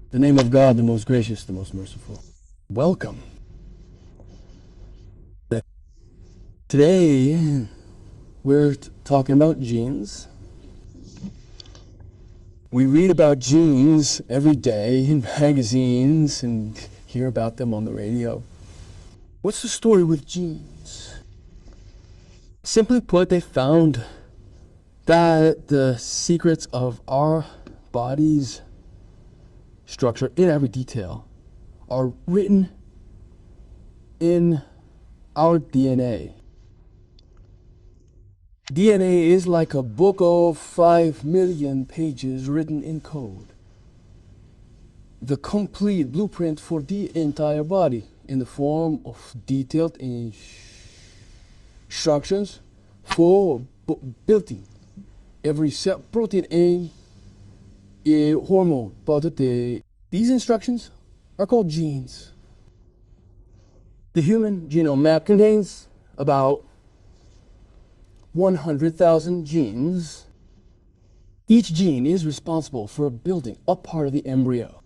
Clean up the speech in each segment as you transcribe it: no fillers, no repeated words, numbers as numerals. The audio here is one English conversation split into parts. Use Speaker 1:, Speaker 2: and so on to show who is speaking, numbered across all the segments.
Speaker 1: The name of God, the most gracious, the most merciful. Welcome. Today, we're talking about genes. We read about genes every day in magazines and hear about them on the radio. What's the story with genes? Simply put, they found that the secrets of our body's structure in every detail are written in our DNA. DNA is like a book of 5 million pages written in code. The complete blueprint for the entire body in the form of detailed instructions for building every cell, protein, and a hormone. But these instructions are called genes. The human genome map contains about 100,000 genes. Each gene is responsible for building a part of the embryo.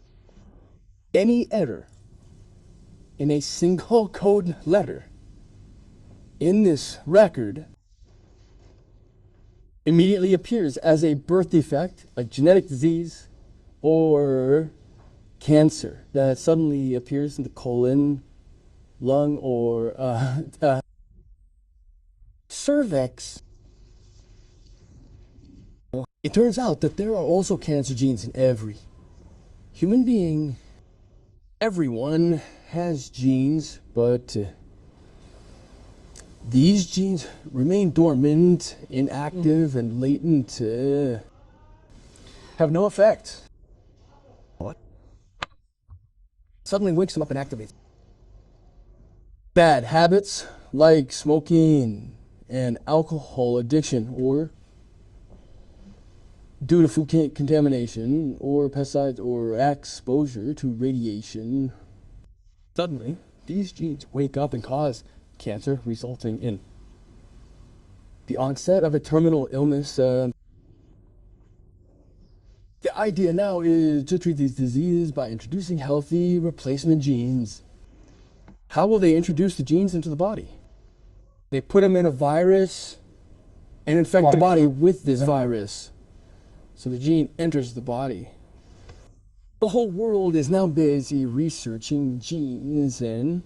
Speaker 1: Any error in a single code letter in this record immediately appears as a birth defect, a genetic disease, or cancer that suddenly appears in the colon, lung, or cervix. It turns out that there are also cancer genes in every human being. Everyone has genes, but these genes remain dormant, inactive, and latent, have no effect. What? Suddenly wakes them up and activates. Bad habits like smoking and alcohol addiction, or due to food contamination or pesticides or exposure to radiation. Suddenly, these genes wake up and cause cancer, resulting in the onset of a terminal illness. The idea now is to treat these diseases by introducing healthy replacement genes. How will they introduce the genes into the body? They put them in a virus and infect the body with this virus. So the gene enters the body. The whole world is now busy researching genes and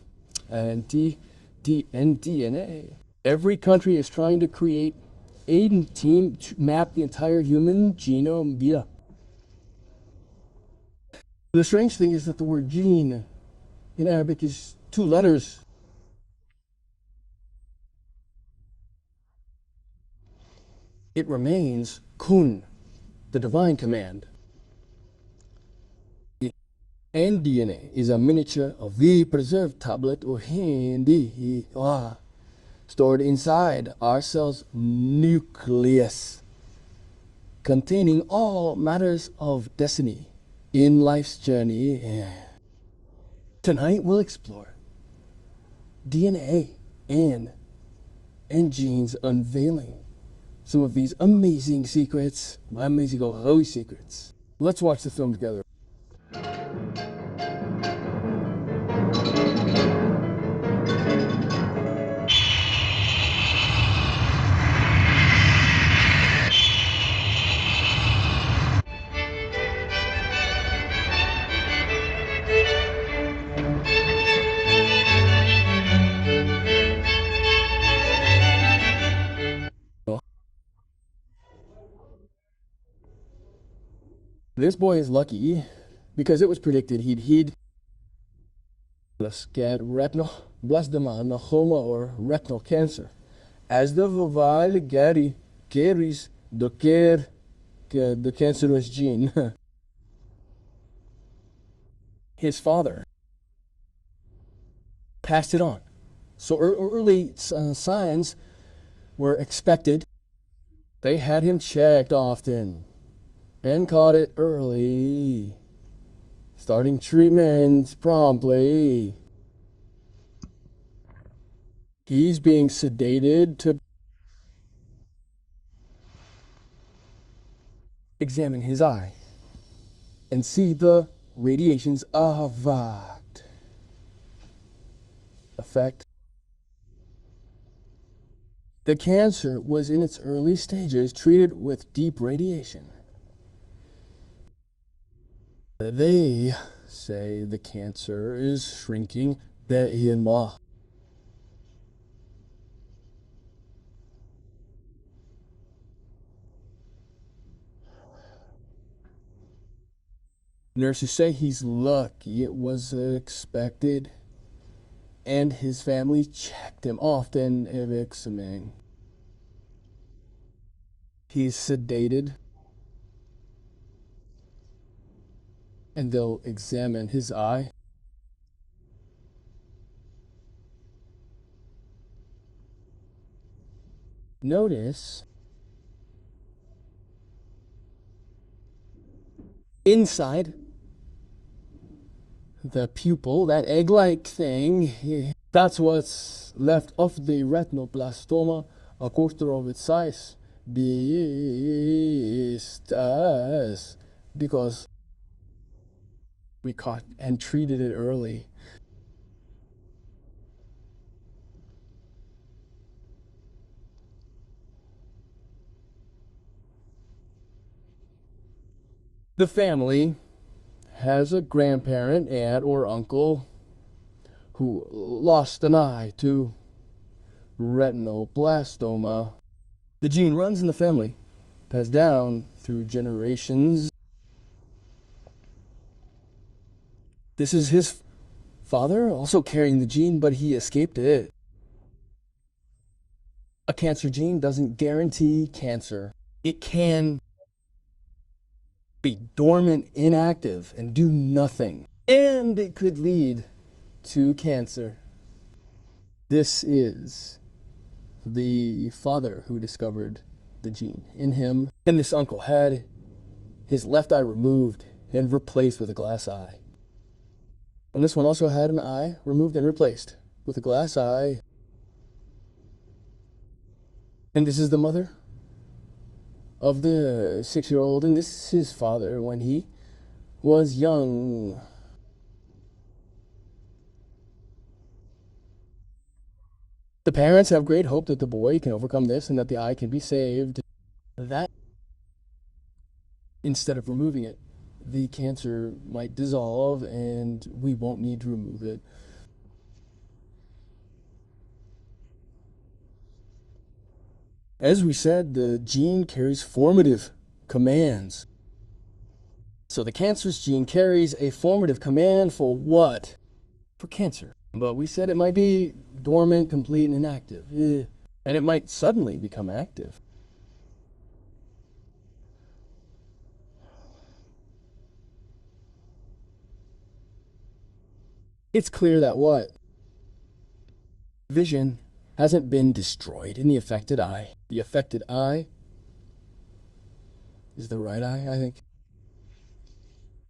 Speaker 1: DNA. Every country is trying to create a team to map the entire human genome via. The strange thing is that the word gene in Arabic is 2 letters. It remains kun, the divine command. And DNA is a miniature of the preserved tablet or hindi stored inside our cell's nucleus, containing all matters of destiny in life's journey. Tonight we'll explore DNA and genes, unveiling some of these amazing secrets, amazing holy secrets. Let's watch the film together. This boy is lucky because it was predicted he'd get retinal blastoma or retinal cancer. As the vial carries the cancerous gene, his father passed it on. So early signs were expected. They had him checked often and caught it early, starting treatments promptly. He's being sedated to examine his eye and see the radiation's effect. The cancer was in its early stages treated with deep radiation. They say the cancer is shrinking دائما. Nurses say he's lucky it was expected, and his family checked him often. He's sedated, and they'll examine his eye. Notice inside the pupil, that egg-like thing, that's what's left of the retinoblastoma, a quarter of its size, because we caught and treated it early. The family has a grandparent, aunt, or uncle who lost an eye to retinoblastoma. The gene runs in the family, passed down through generations. This is his father also carrying the gene, but he escaped it. A cancer gene doesn't guarantee cancer. It can be dormant, inactive, and do nothing. And it could lead to cancer. This is the father who discovered the gene in him. And this uncle had his left eye removed and replaced with a glass eye. And this one also had an eye removed and replaced with a glass eye. And this is the mother of the 6-year-old, and this is his father when he was young. The parents have great hope that the boy can overcome this and that the eye can be saved. That, instead of removing it, the cancer might dissolve and we won't need to remove it. As we said, the gene carries formative commands. So the cancerous gene carries a formative command for what? For cancer. But we said it might be dormant, complete, and inactive. And it might suddenly become active. It's clear that what? Vision hasn't been destroyed in the affected eye. The affected eye is the right eye, I think.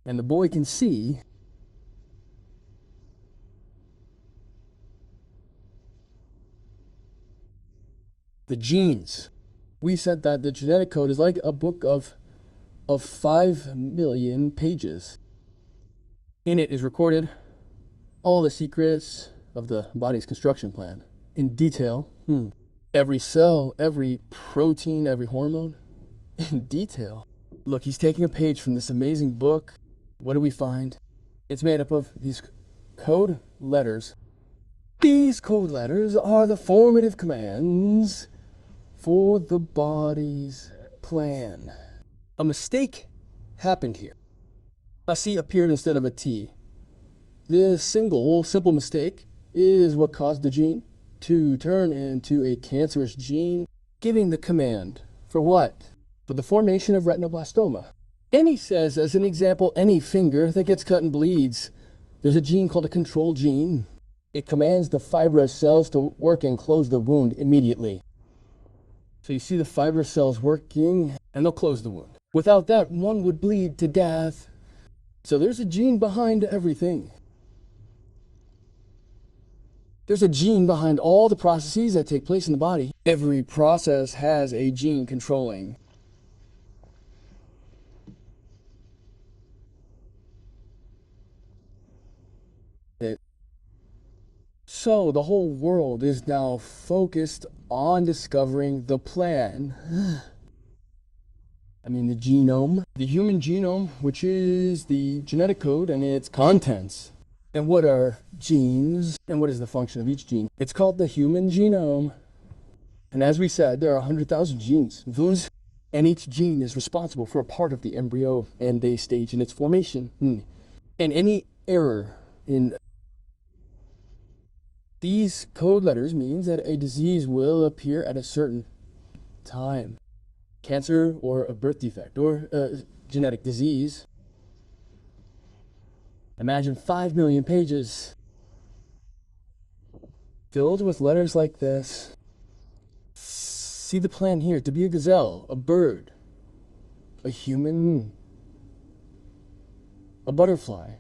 Speaker 1: And the boy can see the genes. We said that the genetic code is like a book of 5 million pages. In it is recorded all the secrets of the body's construction plan in detail. Every cell, every protein, every hormone, in detail. Look, he's taking a page from this amazing book. What do we find? It's made up of these code letters. These code letters are the formative commands for the body's plan. A mistake happened here. A C appeared instead of a T. This simple mistake is what caused the gene to turn into a cancerous gene, giving the command for what? For the formation of retinoblastoma. And he says, as an example, any finger that gets cut and bleeds, there's a gene called a control gene. It commands the fibrous cells to work and close the wound immediately. So you see the fibrous cells working, and they'll close the wound. Without that, one would bleed to death. So there's a gene behind everything. There's a gene behind all the processes that take place in the body. Every process has a gene controlling. So the whole world is now focused on discovering the plan. The genome. The human genome, which is the genetic code and its contents. And what are genes? And what is the function of each gene? It's called the human genome. And as we said, there are 100,000 genes. And each gene is responsible for a part of the embryo and a stage in its formation. And any error in these code letters means that a disease will appear at a certain time. Cancer or a birth defect or a genetic disease. Imagine 5 million pages filled with letters like this. See the plan here: to be a gazelle, a bird, a human, a butterfly,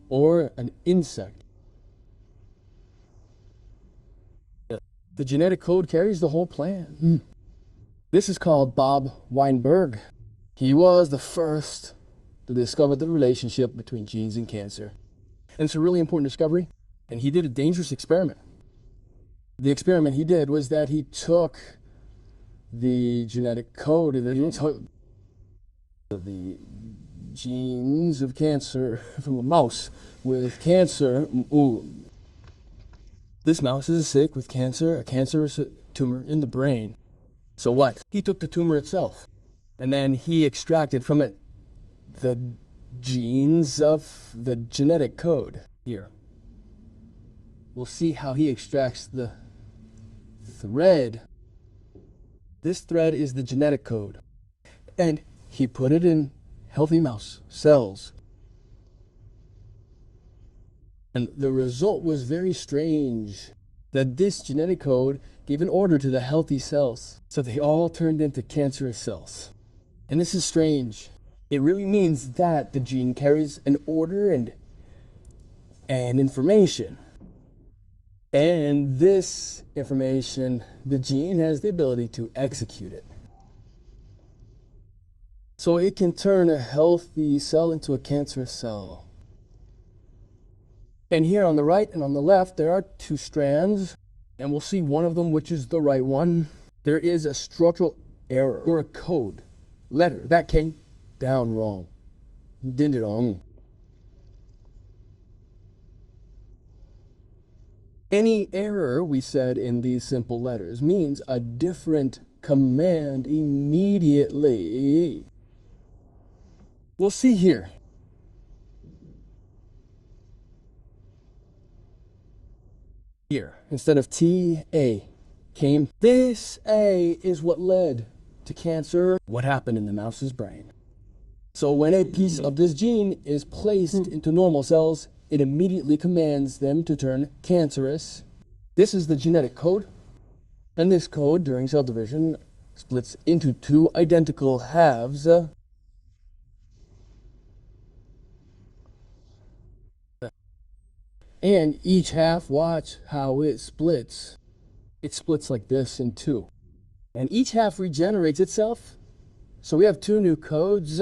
Speaker 1: or an insect. The genetic code carries the whole plan. This is called Bob Weinberg. He was the first to discover the relationship between genes and cancer. And it's a really important discovery. And he did a dangerous experiment. The experiment he did was that he took the genetic code and then took the genes of cancer from a mouse with cancer. This mouse is sick with cancer, a cancerous tumor in the brain. So what? He took the tumor itself, and then he extracted from it the genes of the genetic code. Here, we'll see how he extracts the thread. This thread is the genetic code, and he put it in healthy mouse cells. And the result was very strange, that this genetic code gave an order to the healthy cells, so they all turned into cancerous cells. And this is strange. It really means that the gene carries an order and information. And this information, the gene has the ability to execute it. So it can turn a healthy cell into a cancerous cell. And here on the right and on the left, there are two strands, and we'll see one of them, which is the right one. There is a structural error or a code letter that came down wrong. Did it wrong. Any error, we said, in these simple letters means a different command immediately. We'll see here. Here, instead of T, A came. This A is what led to cancer. What happened in the mouse's brain? So when a piece of this gene is placed into normal cells, it immediately commands them to turn cancerous. This is the genetic code. And this code, during cell division, splits into two identical halves. And each half, watch how it splits. It splits like this in two. And each half regenerates itself. So we have two new codes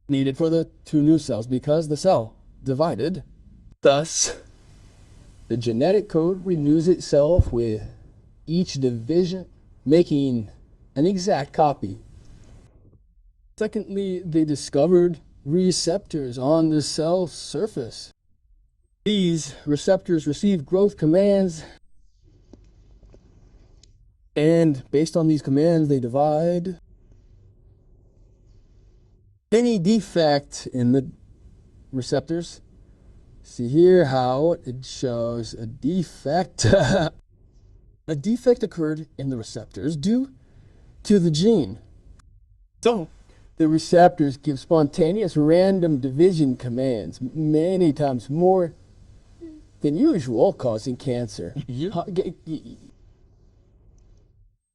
Speaker 1: needed for the two new cells because the cell divided. Thus, the genetic code renews itself with each division, making an exact copy. Secondly, they discovered receptors on the cell surface. These receptors receive growth commands, and based on these commands, they divide. Any defect in the receptors, see here how it shows a defect. A defect occurred in the receptors due to the gene. So, the receptors give spontaneous random division commands, many times more than usual, causing cancer.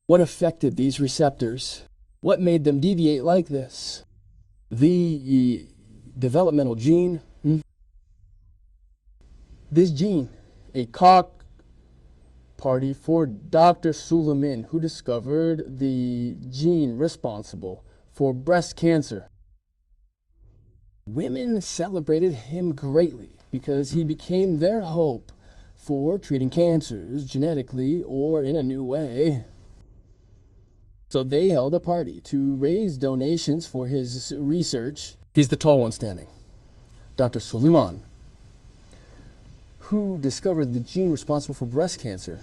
Speaker 1: What affected these receptors? What made them deviate like this? The developmental gene. This gene, a cock party for Dr. Suleiman, who discovered the gene responsible for breast cancer. Women celebrated him greatly because he became their hope for treating cancers genetically or in a new way. So they held a party to raise donations for his research. He's the tall one standing, Dr. Suleiman, who discovered the gene responsible for breast cancer.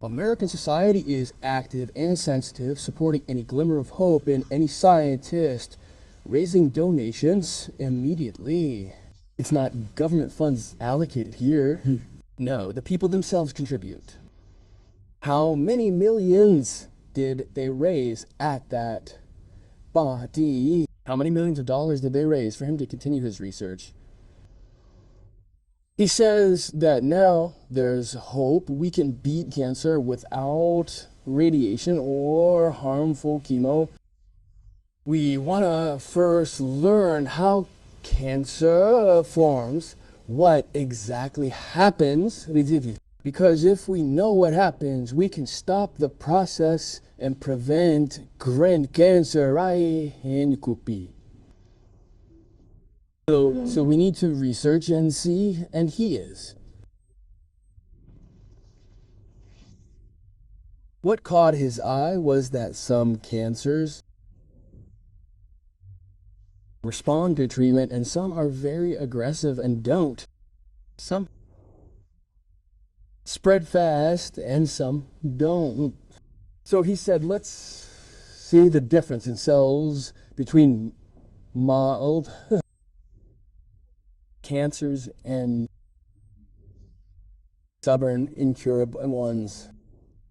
Speaker 1: American society is active and sensitive, supporting any glimmer of hope in any scientist, raising donations immediately. It's not government funds allocated here. No, the people themselves contribute. How many millions did they raise at that party? How many millions of dollars did they raise for him to continue his research? He says that now there's hope. We can beat cancer without radiation or harmful chemo. We want to first learn how cancer forms, what exactly happens, because if we know what happens, we can stop the process and prevent grand cancer right in Kupi. So we need to research and see, and he is. What caught his eye was that some cancers respond to treatment and some are very aggressive and don't. Some spread fast and some don't. So he said, let's see the difference in cells between mild cancers and stubborn, incurable ones.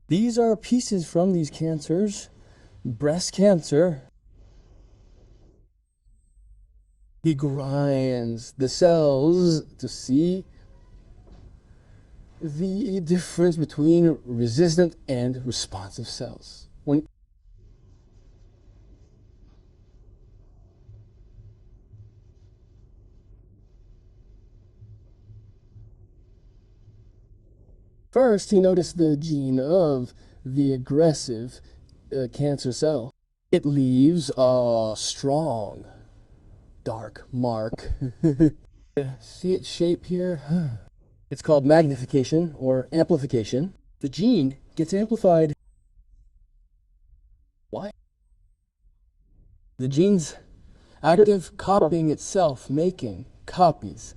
Speaker 1: These are pieces from these cancers. Breast cancer. He grinds the cells to see the difference between resistant and responsive cells. First, he noticed the gene of the aggressive cancer cell. It leaves a strong, dark mark. See its shape here? It's called magnification or amplification. The gene gets amplified. Why? The gene's active copying itself, making copies.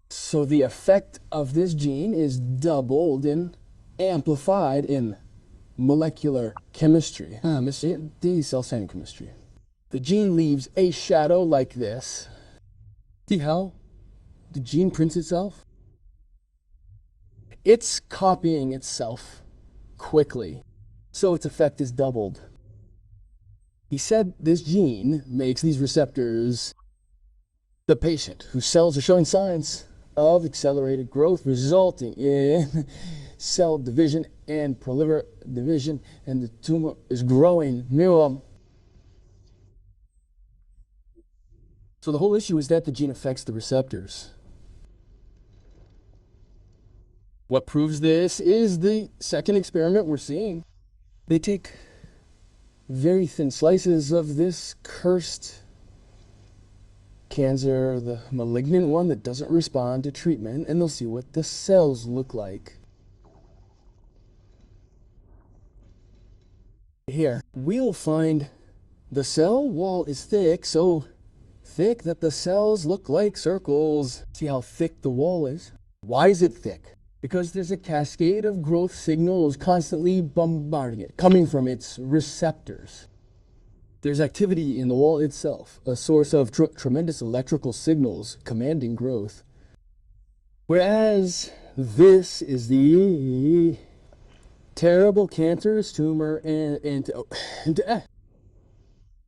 Speaker 1: So the effect of this gene is doubled and amplified in molecular chemistry, cell sign chemistry. The gene leaves a shadow like this. See how the gene prints itself? It's copying itself quickly, so its effect is doubled. He said this gene makes these receptors. The patient whose cells are showing signs of accelerated growth, resulting in cell division and proliferation division, and the tumor is growing. So the whole issue is that the gene affects the receptors. What proves this is the second experiment we're seeing. They take very thin slices of this cursed cancer, the malignant one that doesn't respond to treatment, and they'll see what the cells look like. Here, we'll find the cell wall is thick, so thick that the cells look like circles. See how thick the wall is? Why is it thick? Because there's a cascade of growth signals constantly bombarding it, coming from its receptors. There's activity in the wall itself, a source of tremendous electrical signals commanding growth. Whereas this is the terrible cancerous tumor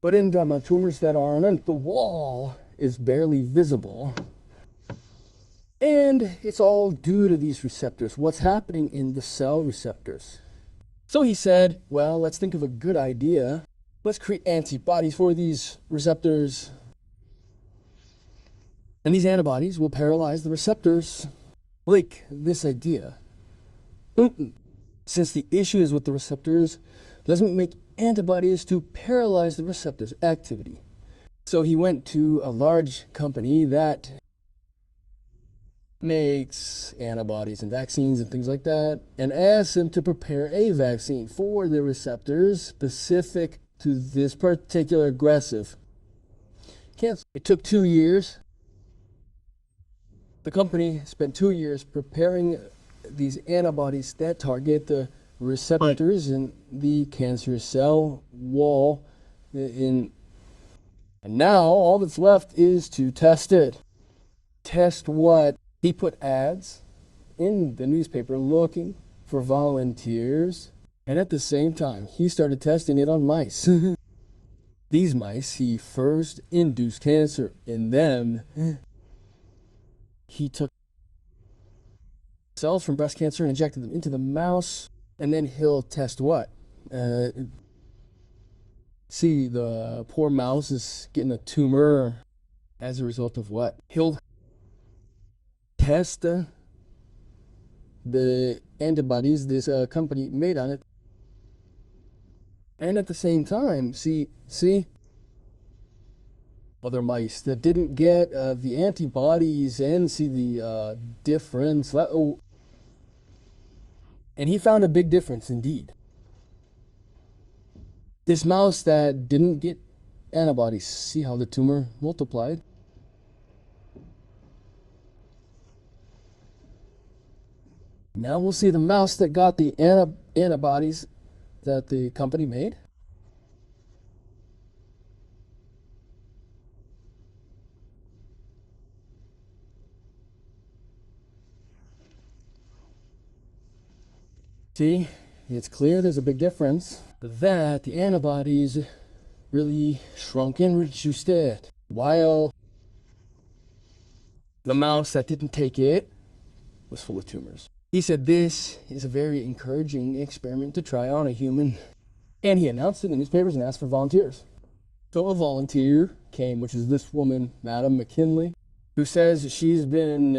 Speaker 1: but in tumors that aren't, the wall is barely visible. And it's all due to these receptors. What's happening in the cell receptors? So he said, well, let's think of a good idea. Let's create antibodies for these receptors. And these antibodies will paralyze the receptors. Like this idea. Since the issue is with the receptors, Let's make antibodies to paralyze the receptor's activity. So he went to a large company that makes antibodies and vaccines and things like that, and asked them to prepare a vaccine for the receptors specific to this particular aggressive cancer. It took 2 years. The company spent 2 years preparing these antibodies that target the receptors in the cancer cell wall. And now all that's left is to test it. Test what? He put ads in the newspaper looking for volunteers, and at the same time he started testing it on mice. These mice, he first induced cancer in them. He took cells from breast cancer and injected them into the mouse, and then he'll test what? See, the poor mouse is getting a tumor as a result of what? He'll test the antibodies this company made on it, and at the same time, see other mice that didn't get the antibodies and see the difference. And he found a big difference indeed. This mouse that didn't get antibodies, see how the tumor multiplied? Now we'll see the mouse that got the antibodies that the company made. See, it's clear there's a big difference, that the antibodies really shrunk and reduced it, while the mouse that didn't take it was full of tumors. He said this is a very encouraging experiment to try on a human, and he announced it in the newspapers and asked for volunteers. So a volunteer came, which is this woman, Madam McKinley, who says she's been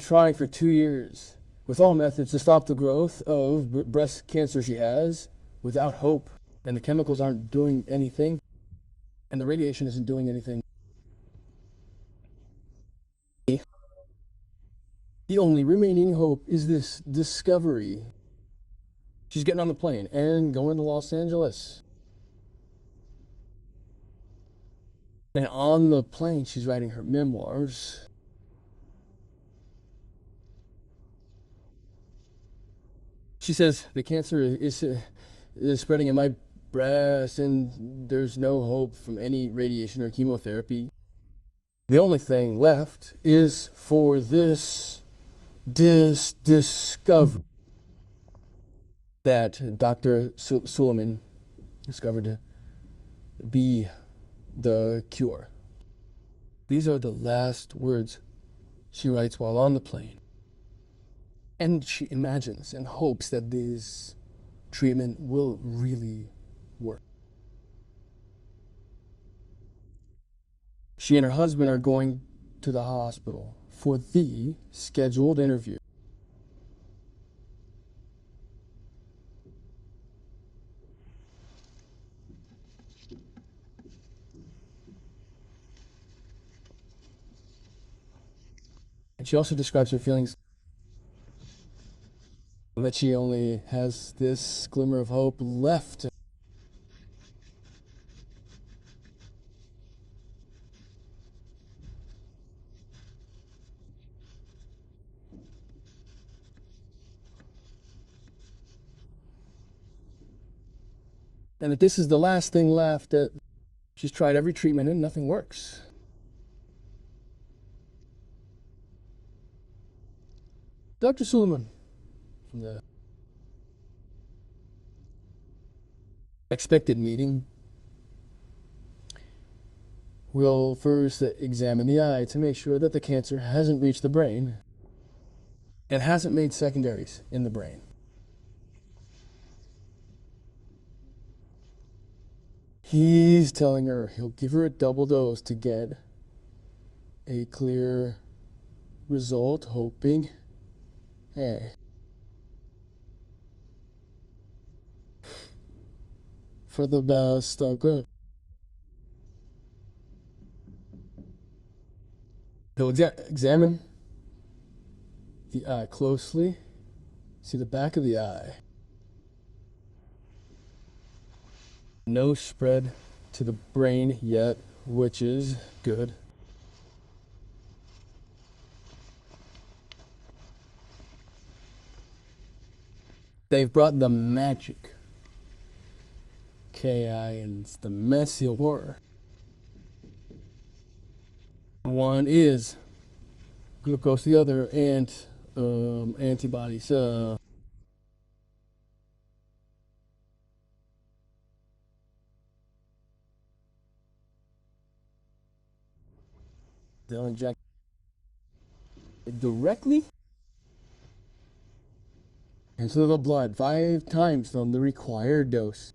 Speaker 1: trying for 2 years with all methods to stop the growth of breast cancer she has without hope, and the chemicals aren't doing anything, and the radiation isn't doing anything. The only remaining hope is this discovery. She's getting on the plane and going to Los Angeles. And on the plane, she's writing her memoirs. She says the cancer is spreading in my breast, and there's no hope from any radiation or chemotherapy. The only thing left is for this discovery that Dr. Suleiman discovered to be the cure. These are the last words she writes while on the plane. And she imagines and hopes that this treatment will really work. She and her husband are going to the hospital for the scheduled interview. And she also describes her feelings that she only has this glimmer of hope left. And that this is the last thing left, that she's tried every treatment and nothing works. Dr. Suleiman, from the expected meeting, will first examine the eye to make sure that the cancer hasn't reached the brain and hasn't made secondaries in the brain. He's telling her he'll give her a double dose to get a clear result, hoping, hey, for the best. Okay. He'll examine the eye closely. See the back of the eye. No spread to the brain yet, which is good. They've brought the magic. KI and it's the messy horror. One is glucose, the other antibodies. They'll inject directly into the blood 5 times from the required dose.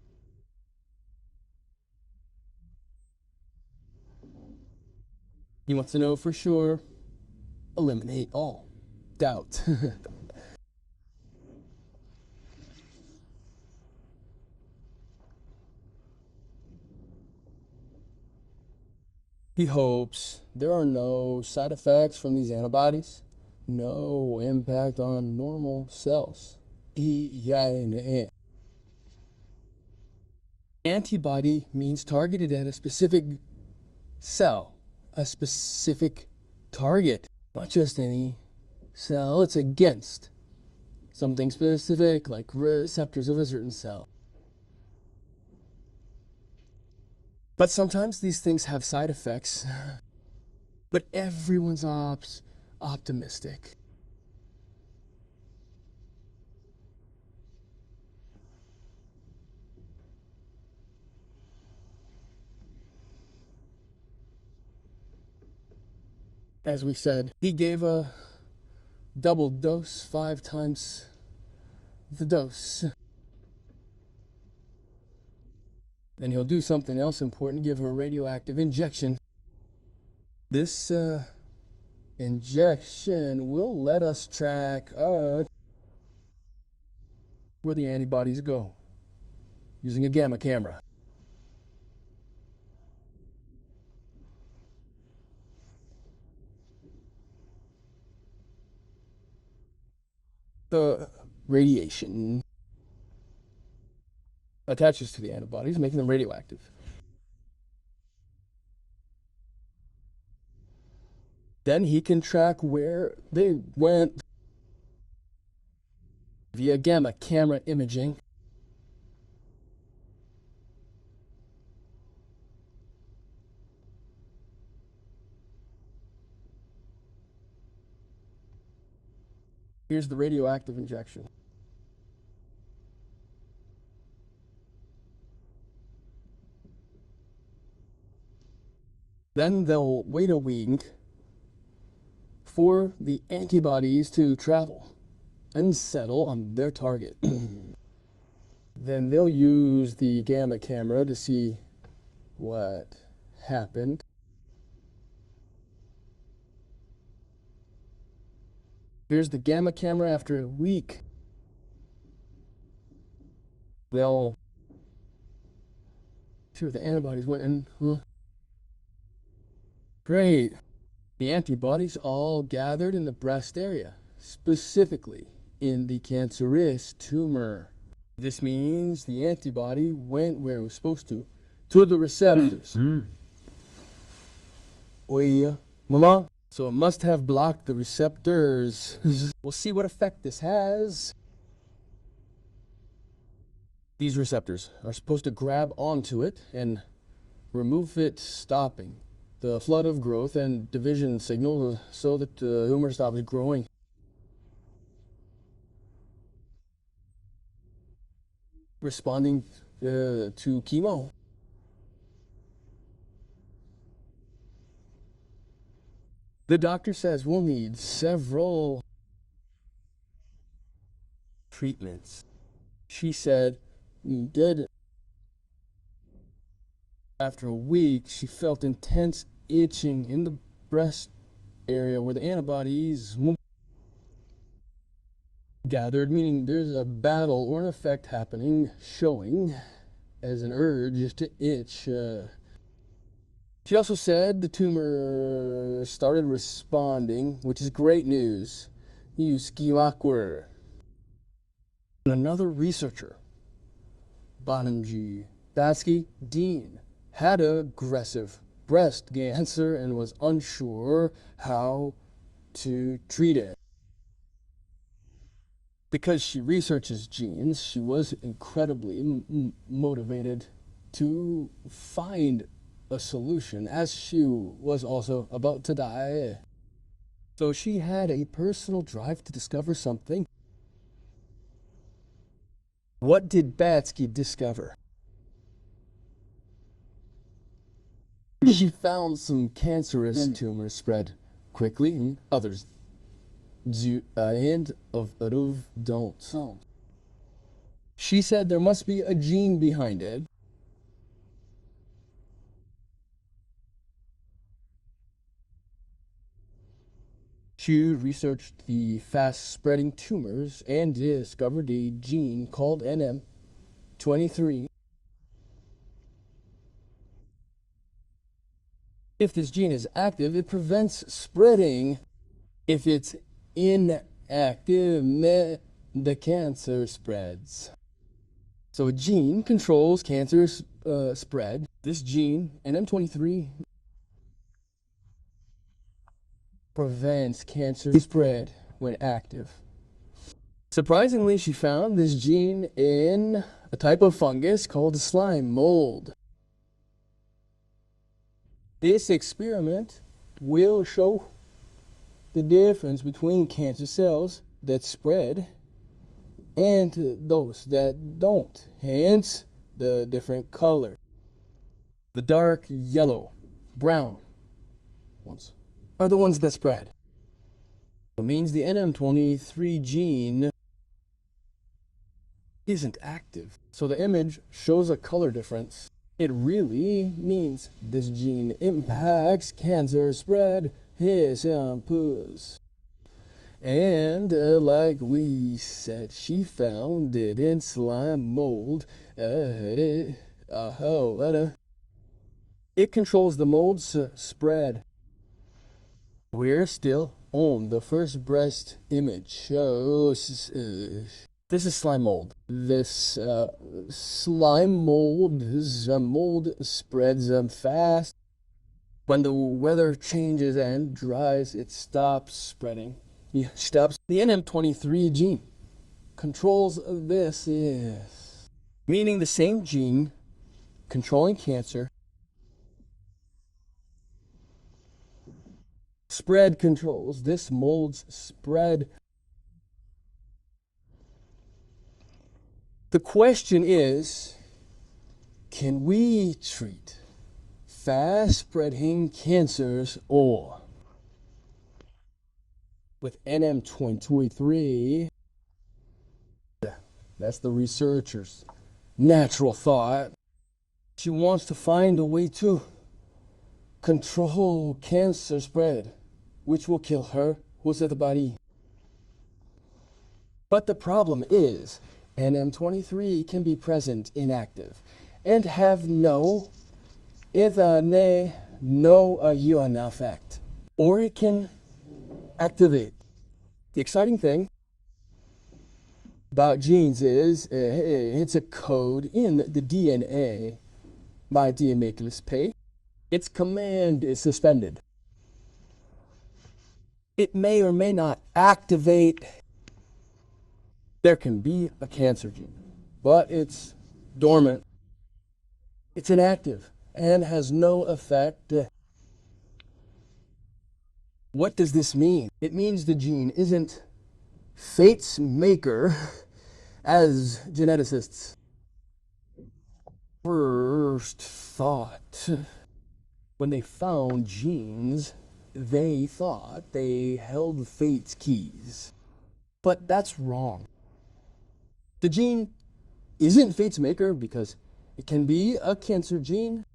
Speaker 1: He wants to know for sure. Eliminate all doubt. He hopes there are no side effects from these antibodies, no impact on normal cells. Antibody means targeted at a specific cell, a specific target, not just any cell. It's against something specific, like receptors of a certain cell. But sometimes these things have side effects. But everyone's optimistic. As we said, he gave a double dose 5 times the dose. Then he'll do something else important, give her a radioactive injection. This injection will let us track where the antibodies go using a gamma camera. The radiation attaches to the antibodies, making them radioactive. Then he can track where they went via gamma camera imaging. Here's the radioactive injection. Then they'll wait a week for the antibodies to travel and settle on their target. Then they'll use the gamma camera to see what happened. Here's the gamma camera after a week. They'll see where the antibodies went and great. The antibodies all gathered in the breast area, specifically in the cancerous tumor. This means the antibody went where it was supposed to the receptors. Mama. So it must have blocked the receptors. We'll see what effect this has. These receptors are supposed to grab onto it and remove it, stopping the flood of growth and division signal so that the tumor stops growing. Responding to chemo. The doctor says we'll need several treatments. She said, did. After a week, she felt intense itching in the breast area where the antibodies gathered, meaning there's a battle or an effect happening, showing as an urge to itch. She also said the tumor started responding, which is great news. Skiwakwer. Another researcher, Banamji Batsky Dean, had aggressive breast cancer and was unsure how to treat it. Because she researches genes, she was incredibly motivated to find a solution, as she was also about to die. So she had a personal drive to discover something. What did Batsky discover? She found some cancerous tumors spread quickly and others don't. She said there must be a gene behind it. She researched the fast-spreading tumors and discovered a gene called NM23. If this gene is active, it prevents spreading. If it's inactive, the cancer spreads. So a gene controls cancer spread. This gene, NM23, prevents cancer spread when active. Surprisingly, she found this gene in a type of fungus called slime mold. This experiment will show the difference between cancer cells that spread and those that don't, hence the different color. The dark yellow, brown ones are the ones that spread. It means the NM23 gene isn't active. So the image shows a color difference. It really means this gene impacts cancer spread. His puss. And like we said, she found it in slime mold. It controls the mold's spread. We're still on the first breast image. This is slime mold. This slime mold, spreads fast. When the weather changes and dries, it stops spreading. It stops. The NM23 gene controls this, yes. Meaning the same gene controlling cancer, spread controls this mold's spread. The question is, can we treat fast-spreading cancers or with NM23? That's the researcher's natural thought. She wants to find a way to control cancer spread, which will kill her, who's at the body. But the problem is, NM23 can be present inactive and have no UN effect. Or it can activate. The exciting thing about genes is it's a code in the DNA. My DNA pay. Its command is suspended. It may or may not activate. There can be a cancer gene, but it's dormant. It's inactive and has no effect. What does this mean? It means the gene isn't fate's maker, as geneticists first thought. When they found genes, they thought they held fate's keys. But that's wrong. The gene isn't fate's maker because it can be a cancer gene,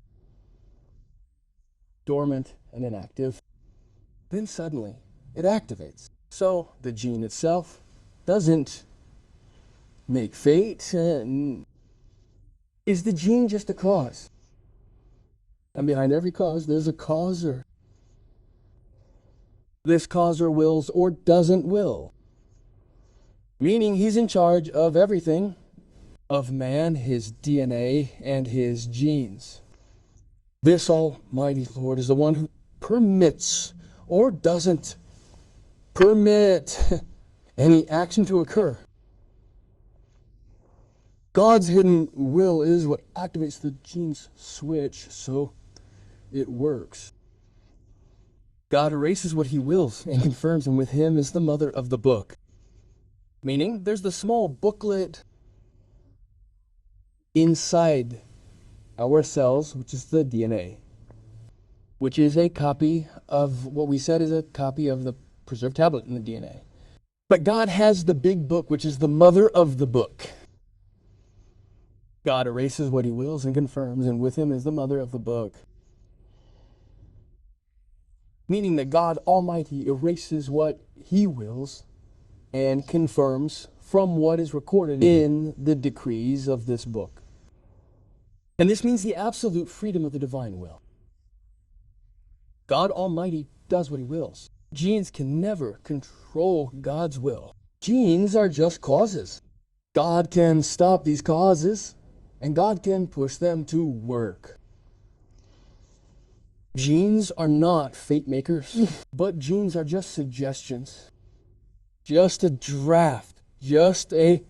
Speaker 1: dormant and inactive. Then suddenly it activates. So the gene itself doesn't make fate. Is the gene just a cause? And behind every cause, there's a causer. This causer wills or doesn't will, meaning he's in charge of everything, of man, his DNA, and his genes. This Almighty Lord is the one who permits or doesn't permit any action to occur. God's hidden will is what activates the gene's switch so it works. God erases what he wills and confirms, and with him is the mother of the book. Meaning, there's the small booklet inside our cells, which is the DNA, which is a copy of what we said is a copy of the preserved tablet in the DNA. But God has the big book, which is the mother of the book. God erases what he wills and confirms, and with him is the mother of the book. Meaning that God Almighty erases what he wills and confirms from what is recorded in the decrees of this book. And this means the absolute freedom of the divine will. God Almighty does what he wills. Genes can never control God's will. Genes are just causes. God can stop these causes, and God can push them to work. Genes are not fate makers, but genes are just suggestions. Just a draft, just a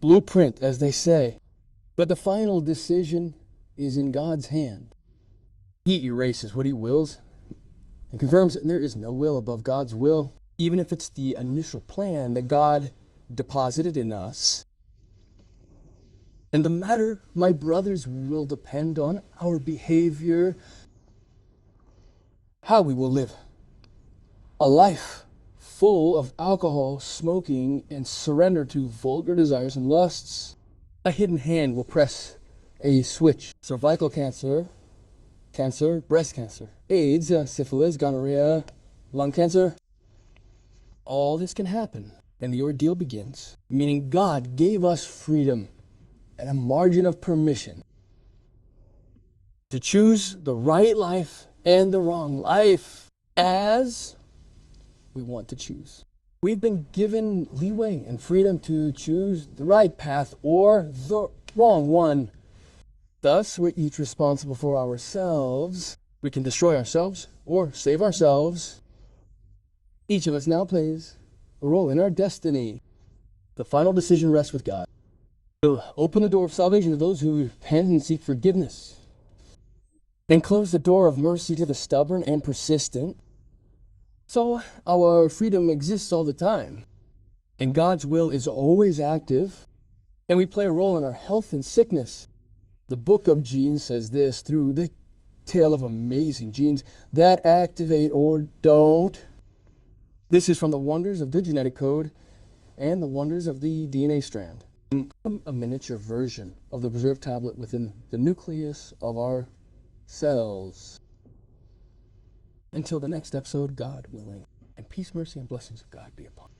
Speaker 1: blueprint, as they say. But the final decision is in God's hand. He erases what he wills and confirms that there is no will above God's will, even if it's the initial plan that God deposited in us. And the matter, my brothers, will depend on our behavior, how we will live a life full of alcohol, smoking, and surrender to vulgar desires and lusts. A hidden hand will press a switch. Cervical cancer, breast cancer, AIDS, syphilis, gonorrhea, lung cancer. All this can happen, and the ordeal begins. Meaning God gave us freedom and a margin of permission to choose the right life and the wrong life as we want to choose. We've been given leeway and freedom to choose the right path or the wrong one. Thus, we're each responsible for ourselves. We can destroy ourselves or save ourselves. Each of us now plays a role in our destiny. The final decision rests with God. He'll open the door of salvation to those who repent and seek forgiveness, and close the door of mercy to the stubborn and persistent. So our freedom exists all the time, and God's will is always active, and we play a role in our health and sickness. The book of genes says this through the tale of amazing genes that activate or don't. This is from the wonders of the genetic code and the wonders of the DNA strand. A miniature version of the preserved tablet within the nucleus of our cells. Until the next episode, God willing, and peace, mercy, and blessings of God be upon you.